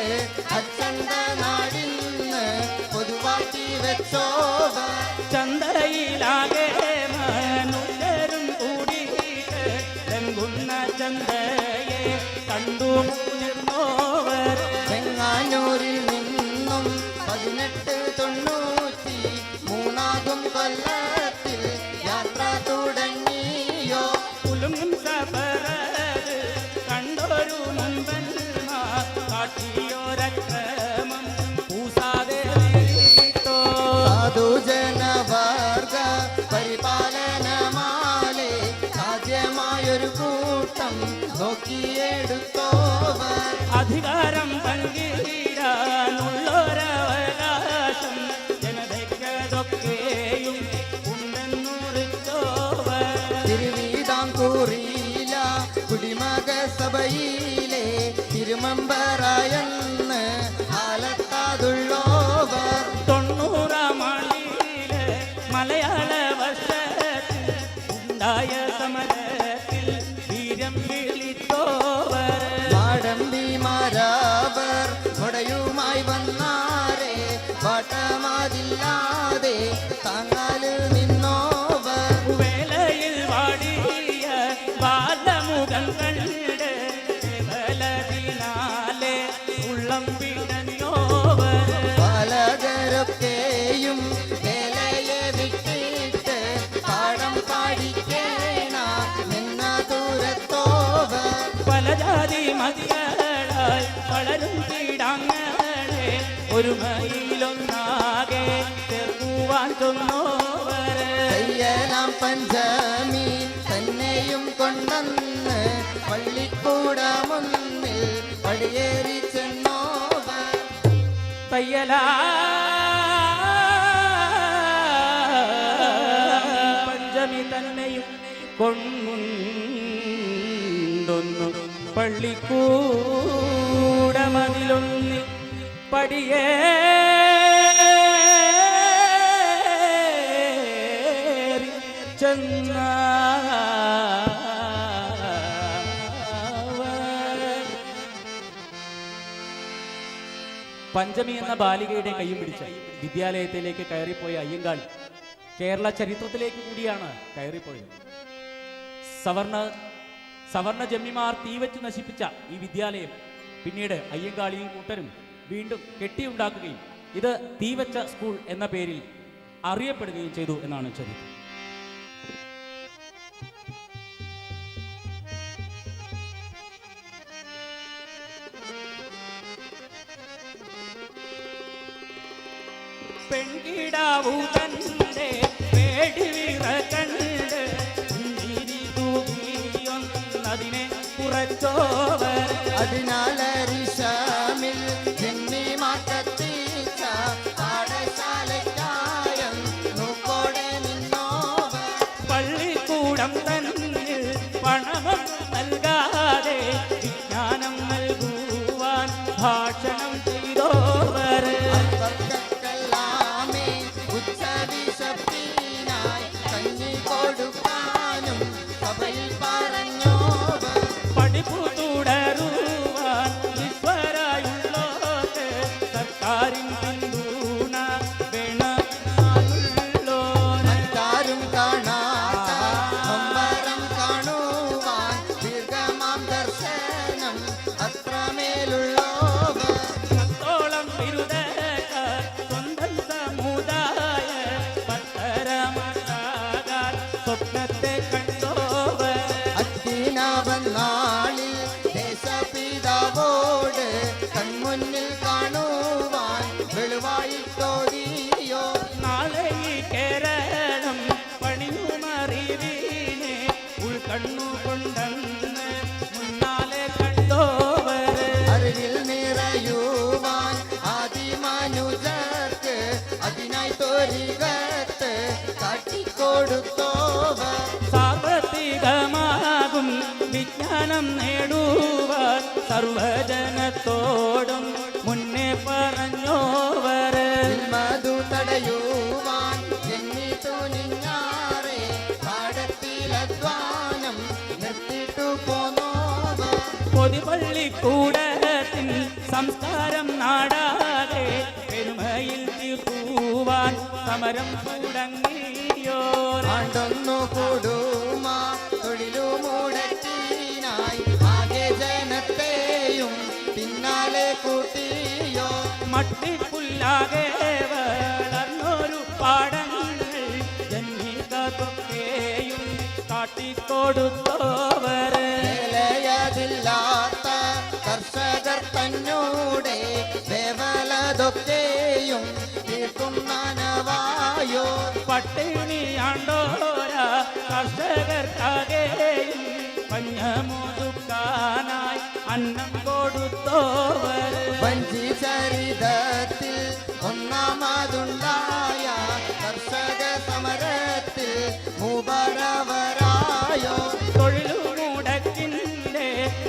അച്ചന്ത നാടിന്ന് പൊതുവാക്കി വെച്ചോവർ ചന്തയിലാകെ മനുഷ്യരും കൂടിയിട്ട് ലംഘുന്ന ചന്തയെ കണ്ടു മുതിർന്നോവർ. ചെങ്ങാനൂരിൽ നിന്നും 1893 കൊല്ലത്തിൽ യാത്ര തുടങ്ങിയോ കുലുങ്ങും സഫറത് കണ്ടൊരു മുൻപന്മാർ കാട്ടിയോരക്രമം പൂസാതെ നേരിട്ടോ. സാധുജനവർഗ പരിപാലനമാലെ സാധ്യമായൊരു കൂട്ടം നോക്കി നോക്കിയെടുത്തോവർ അധികാരം പങ്കിടാനുള്ളൊരവകാശം ജനതയ്ക്കതൊക്കെയും ഉണ്ടെന്നുറിച്ചോവർ. തിരുവിതാംകൂറില കുടിമക സഭയിലെ തിരുമമ്പറായെന്ന് ആലത്താതുള്ളോവർ 90-ാം ആണ്ടിലെ മലയാള വർഷത്തിൽ ഉണ്ടായ സമരത്തിൽ വീരം വിളിച്ചോവർ. മാടമ്പിമാരാവർ കൊടയുമായി വന്നാരെ പാട്ടമാതില്ലാതെ താങ്ങാല് നിന്നോവർ. വേലയിൽ വാടിയ ബാലമുഖം കണ്ട് ബലതിനാലെ ഉള്ളം പിടഞ്ഞോവർ. ബാലകരൊക്കെയും വേലയെ വിട്ടിട്ട് പാടം പാടിക്കേണ നിന്ന ദൂരത്തോവർ. പല ജാതി മക്കളായി വളരും കീടാങ്ങളെ ഒരുമയിലൊന്നാകെ ചേർക്കുവാൻ ചൊന്നോവർ. കയ്യലാം പഞ്ചമി തന്നെയും കൊണ്ടെന്ന് പള്ളിക്കൂട മുന്നിൽ പടിയേറി ചെന്നോവർ. തയ്യലാ പഞ്ചമി തന്നെയും കൊണ്ടൊന്നു പള്ളിക്കൂടമതിലൊന്നി പടിയേറി ചെന്നവർ. പഞ്ചമി എന്ന ബാലികയുടെ കൈയും പിടിച്ച് വിദ്യാലയത്തിലേക്ക് കയറിപ്പോയ അയ്യങ്കാളി കേരള ചരിത്രത്തിലേക്ക് കൂടിയാണ് കയറിപ്പോയത്. സവർണ ജന്മിമാർ തീവച്ച് നശിപ്പിച്ച ഈ വിദ്യാലയം പിന്നീട് അയ്യങ്കാളിയും കൂട്ടരും വീണ്ടും കെട്ടിയുണ്ടാക്കുകയും ഇത് തീവച്ച സ്കൂൾ എന്ന പേരിൽ അറിയപ്പെടുകയും ചെയ്തു എന്നാണ് ചരിത്രം. പെൺകിടാവു തന്റെ പേടിവിറ കണ്ട് പുഞ്ചിരി തൂകിയൊന്നതിനെ കുറച്ചോവർ. അതിനാലരിശമിൽ ജന്മി മാറ്റത്തീച്ച പാഠശാലയ്ക്കായം നൂക്കോടെ നിന്നോവർ. പള്ളിക്കൂടം തന്നിൽ പണമം നൽകാതെ വിജ്ഞാനം നൽകുവാൻ ഭാഷണം ചെയ്തോവർ. അവർക്കെല്ലാമേ ഉച്ചവിശപ്പിനായി കഞ്ഞി കൊടുക്കാനും സഭയിൽ പറഞ്ഞോവർ. പഠിപ്പു തുടരുവാൻ ഈശ്വരായുള്ളോർക്ക് സർക്കാരിൻ പിന്തുണ വേണമെന്നുള്ളോർ. മറ്റാരും കാണാത്ത നൊമ്പരം കാണുവാൻ ദീർഘമാം ദർശനം അത്രമേലുള്ളോവർ. പത്തോളം ബിരുദക്കാർ സ്വന്തം സമുദായ പത്തരമാകാൻ സ്വപ്നത്തെ കണ്ടോവർ. അത്തിനാവന്നാളിൽ ദേശപിതാവോട് കൺമുന്നിൽ കാണുവാൻ വെളുവായിട്ടോതിയോ. നാളെ ഈ കേരളം പണിയുമറിവീനെ ഉൾക്കണ്ണുകൊണ്ടെന്ന് മുന്നാലെ കണ്ടോവർ. അറിവിൽ നിറയുവാൻ ആദിമനുജർക്ക് അതിനായി തോരികത്ത് കാട്ടിക്കൊടുത്തോവർ. സാർവത്രികമാകും വിജ്ഞാനം നേടുവാൻ സർവജനത്തോടും മുന്നേ പറഞ്ഞോവർ. മധു തടയുവാൻ എണ്ണി തുനിഞ്ഞാറേ പാടത്തിലധ്വാനം നിർത്തിട്ടു പോന്നോവർ. പൊതുപള്ളിക്കൂടത്തിൻ സംസ്കാരം നാടാതെ പെരുമയിൽ തീർക്കുവാൻ സമരം തുടങ്ങിയോർ. ആണ്ടൊന്നു കൂടുമാ തൊഴിലു മുടക്കിനായി ആകെ ജനത്തെയും പിന്നാലെ കൂട്ടിയോ. മട്ടിപ്പുല്ലാകെ വളർന്നൊരു പാടങ്ങൾ ജന്മികൾക്കൊക്കെയും കാട്ടിക്കൊടുത്തോവർ. വിലയതില്ലാത്ത കർഷകർ തന്നൂടെ വേവലതൊക്കെയും തീർക്കും നനവായോ. പട്ടിണിയാണ്ടോര കർഷകർക്കാകെയും പഞ്ഞമോതുക്കാൻ അന്നം കൊടുത്തോവർ വഞ്ചി ചരിതത്തിൽ ഒന്നാമതുണ്ടായ കർഷക സമരത്തിൽ മൂവരവരായോ തൊഴിലു മുടക്കിൻ്റെ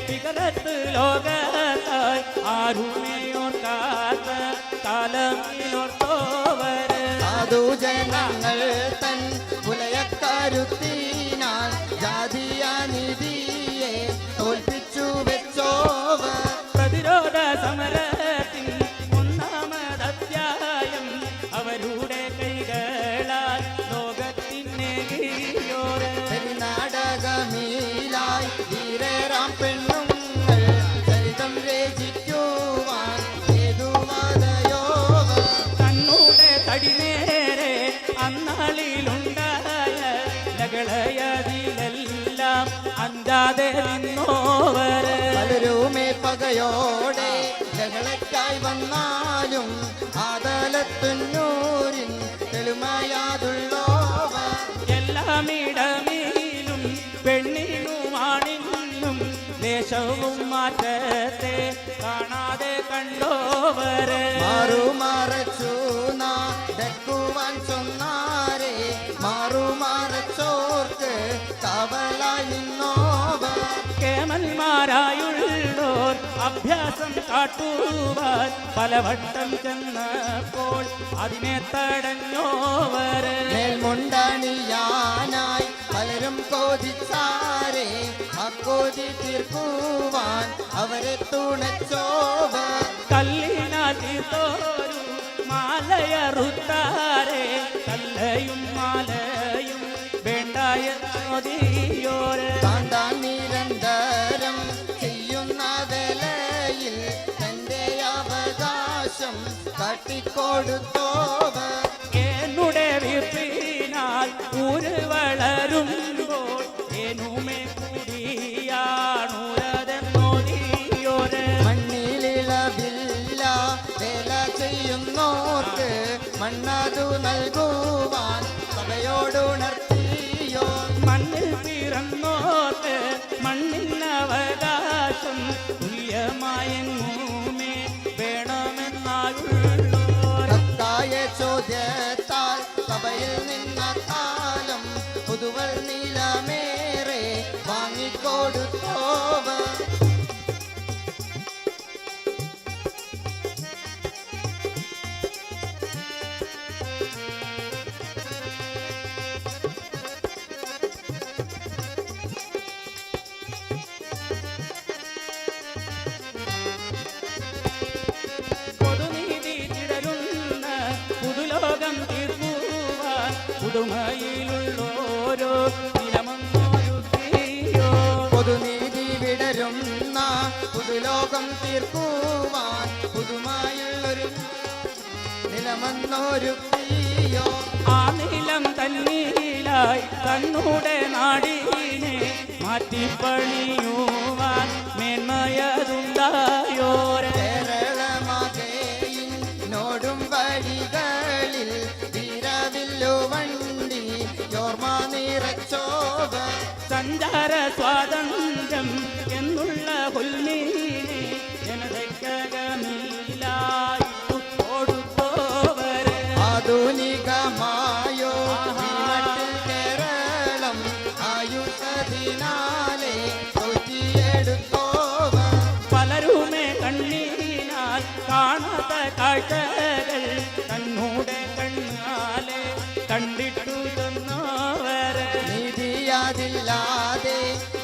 വികലത്ത് ലോകത്തായി ആരുമേയോർക്കാത്ത കാലമിലോർത്തോവർ സാധുജനങ്ങൾ തൻ പുലയക്കരുത്തിനാൽ ജാതീയ നിധിയെ തോൽപ്പിച്ചു വെച്ചോവർ പ്രതിരോധ സമരത്തിൻ ഒന്നാമതധ്യായം അവരുടെ കൈകളാൽ ലോകത്തിനേകിയോര് നാടകമീലായി ധീരരാം പെണ്ണുങ്ങൾ ചരിതം രചിക്കുവാൻ ഹേതുവാദയോവർ തന്നൂടെ തടിനേരെ അന്നാളിലുണ്ടായ ലകളയതിലെല്ലാം അഞ്ചാതെ നിന്നോവര് പലരുമേ പകയോടെ ലഹളയ്ക്കായി വന്നാലും ആദലത്തുന്നൂരിൻ തെളിമയാതുള്ളോവർ എല്ലാമിടമേലും പെണ്ണിനുമാണിന്നും ദേശവും മാറ്റത്തെ കാണാതെ കണ്ടോവര് മാറുമറച്ചു നടക്കുവാൻ ചൊന്നാരെ മാറുമറച്ചോർക്ക് കാവലായി നിന്നോവർ കേമന്മാരായുള്ളോർ അഭ്യാസം കാട്ടുവാൻ പലവട്ടം ചെന്നപ്പോൾ അതിനെ തടഞ്ഞോവര് മേൽമുണ്ടണിയാനായി പലരും കോതിച്ചാരെ അക്കോതി തീർക്കുവാൻ അവരെ തുണച്ചോവർ കല്ലിനാൽ തീർത്തോരു മാലയറുത്താരെ കല്ലയും മാലയും വേണ്ടായോര് താണ്ടാൻ നിരന്തരം ചെയ്യുന്ന വേലയിൽ തന്റെ അവകാശം കാട്ടിക്കൊടുത്തോവർ എന്നുടെ വീർപ്പിനാൽ ഊര് വളരുമ്പോൾ എനുമേ കൂടിയാണൂരതെന്നോദിയോര് മണ്ണിലിളവില്ല വേല ചെയ്യുന്നോർക്ക് മണ്ണതു നൽകുവാൻ സഭയോടുണർത്തിയോ മണ്ണിൽ പിറന്നോർക്ക് മണ്ണിനവകാശം തുല്യമായെങ്ങുമേ വേണമെന്നായുള്ളോർ കത്തായ ചോദ്യത്താൽ സഭയിൽ നിന്ന കാലം പുതുവൽ നീലമേറെ വാങ്ങിക്കൊടുത്തോവർ പൊതുനീതി തിടരുന്ന പുതുലോകം തീർക്കുവാൻ പുതുമയിലുള്ളോരോ നിലമൊന്നൊരുക്കിയോ പൊതുനീതി വിടരുന്ന പുതുലോകം തീർക്കുവാൻ പുതുമായുള്ളൊരു നിലമെന്നൊരുക്കിയോ ആ നിലം തന്നീലായി തന്നൂടെ നാടിനെ മാറ്റിപ്പണിയുവാൻ മേന്മയതുണ്ടായോര് കേരളമാകെയിനോടും വഴികളിൽ വീരവില്ലു വണ്ടി ഓർമ്മ നിറച്ചോവർ സഞ്ചാര സ്വാതന്ത്ര്യം എന്നുള്ള പുൽമീനെ ജനതയ്ക്കകമില്ലായിട്ടു കൊടുത്തോവര് ആധുനികമായോ ഈ നാട്ടിൽ കേരളം ആയുധതിനാലെ തോറ്റിയെടുത്തോവർ പലരുമേ കണ്ണീനാൽ കാണാത്ത കാഴ്ചകൾ തന്നൂടെ കണ്ണാലെ കണ്ടിട്ടു തന്നോവര് നീതിയാതില്ലാതെ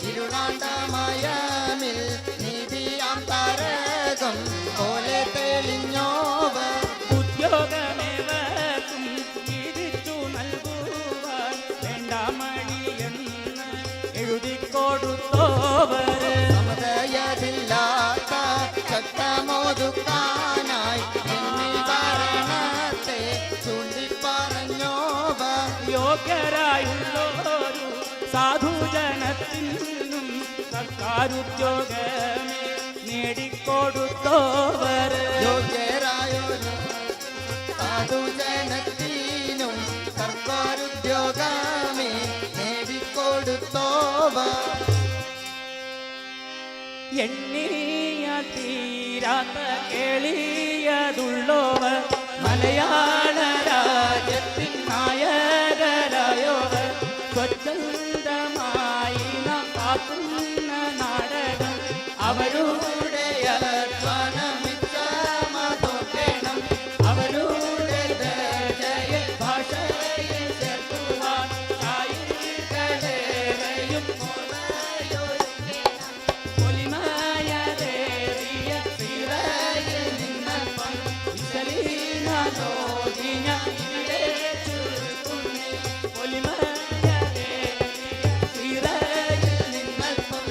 ഇരുളാണ്ടമയമിൽ നീതിയാം താരകം പോലെ തെളിഞ്ഞോവർ ഉദ്യോഗമേവർക്കും തിരിച്ചു നൽകുവാൻ വേണ്ടാമണിയെന്ന് എഴുതിക്കൊടുത്തോവര് സമതയതില്ലാത്ത ചട്ടമോതുക്കാനായി എന്നീ ഭരണത്തെ ചൂണ്ടിപ്പറഞ്ഞോവർ യോഗ്യരായുള്ളൊരു സാധുജനത്തിനും സർക്കാരുദ്യോഗമേ നേടിക്കൊടുത്തോവര് യോഗ്യരായൊരു സാധുജനത്തിനും സർക്കാരുദ്യോഗമേ നേടിക്കൊടുത്തോവർ എണ്ണിയ തീരാത്ത കേളിയതുള്ളോവർ മലയാള രാജ്യത്തിൻ നായകരായോവർ സ്വച്ഛന്തമായി നാം കാക്കുന്ന നാടകം അവരുടെ അധ്വാനമിച്ചമതോക്കണം അവരുടെ ദർജയ ഭാഷയിൽ ചേർക്കുവാൻ ആയിരങ്ങളേറെയും പൊലിമയതേറിയ സിറയിൽ നിന്നപ്പം വിശലീനോദിന ഇവിടെ ചുരുക്കുന്നേ പൊലിമയതേറിയ സിറയിൽ നിന്നപ്പം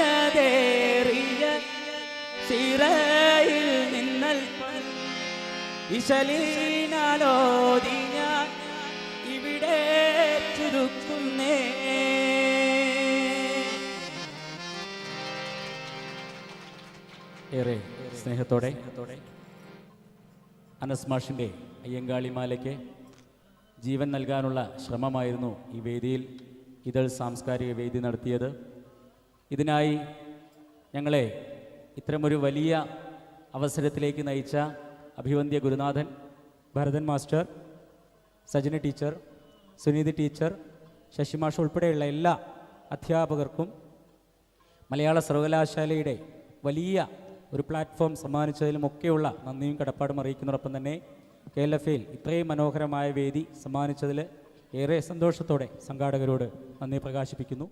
പൊലിമയതേറിയ സിറയിൽ നിന്നൽപ്പം വിശലീനാലോതി ഞാൻ ഇവിടെ ചുരുക്കുന്നേ. ഏറെ സ്നേഹത്തോടെ അനസ് മാഷിൻ്റെ അയ്യങ്കാളിമാലയ്ക്ക് ജീവൻ നൽകാനുള്ള ശ്രമമായിരുന്നു ഈ വേദിയിൽ ഇതൾ സാംസ്കാരിക വേദി നടത്തിയത്. ഇതിനായി ഞങ്ങളെ ഇത്തരമൊരു വലിയ അവസരത്തിലേക്ക് നയിച്ച അഭിവന്ദ്യ ഗുരുനാഥൻ Bharathan master, Sajana teacher, Suneethi teacher, ശശിമാഷ് ഉൾപ്പെടെയുള്ള എല്ലാ അധ്യാപകർക്കും മലയാള സർവകലാശാലയുടെ വലിയ ഒരു പ്ലാറ്റ്ഫോം സമ്മാനിച്ചതിലുമൊക്കെയുള്ള നന്ദിയും കടപ്പാടും അറിയിക്കുന്നതോടൊപ്പം തന്നെ KLFയിൽ ഇത്രയും മനോഹരമായ വേദി സമ്മാനിച്ചതിൽ ഏറെ സന്തോഷത്തോടെ സംഘാടകരോട് നന്ദി പ്രകാശിപ്പിക്കുന്നു.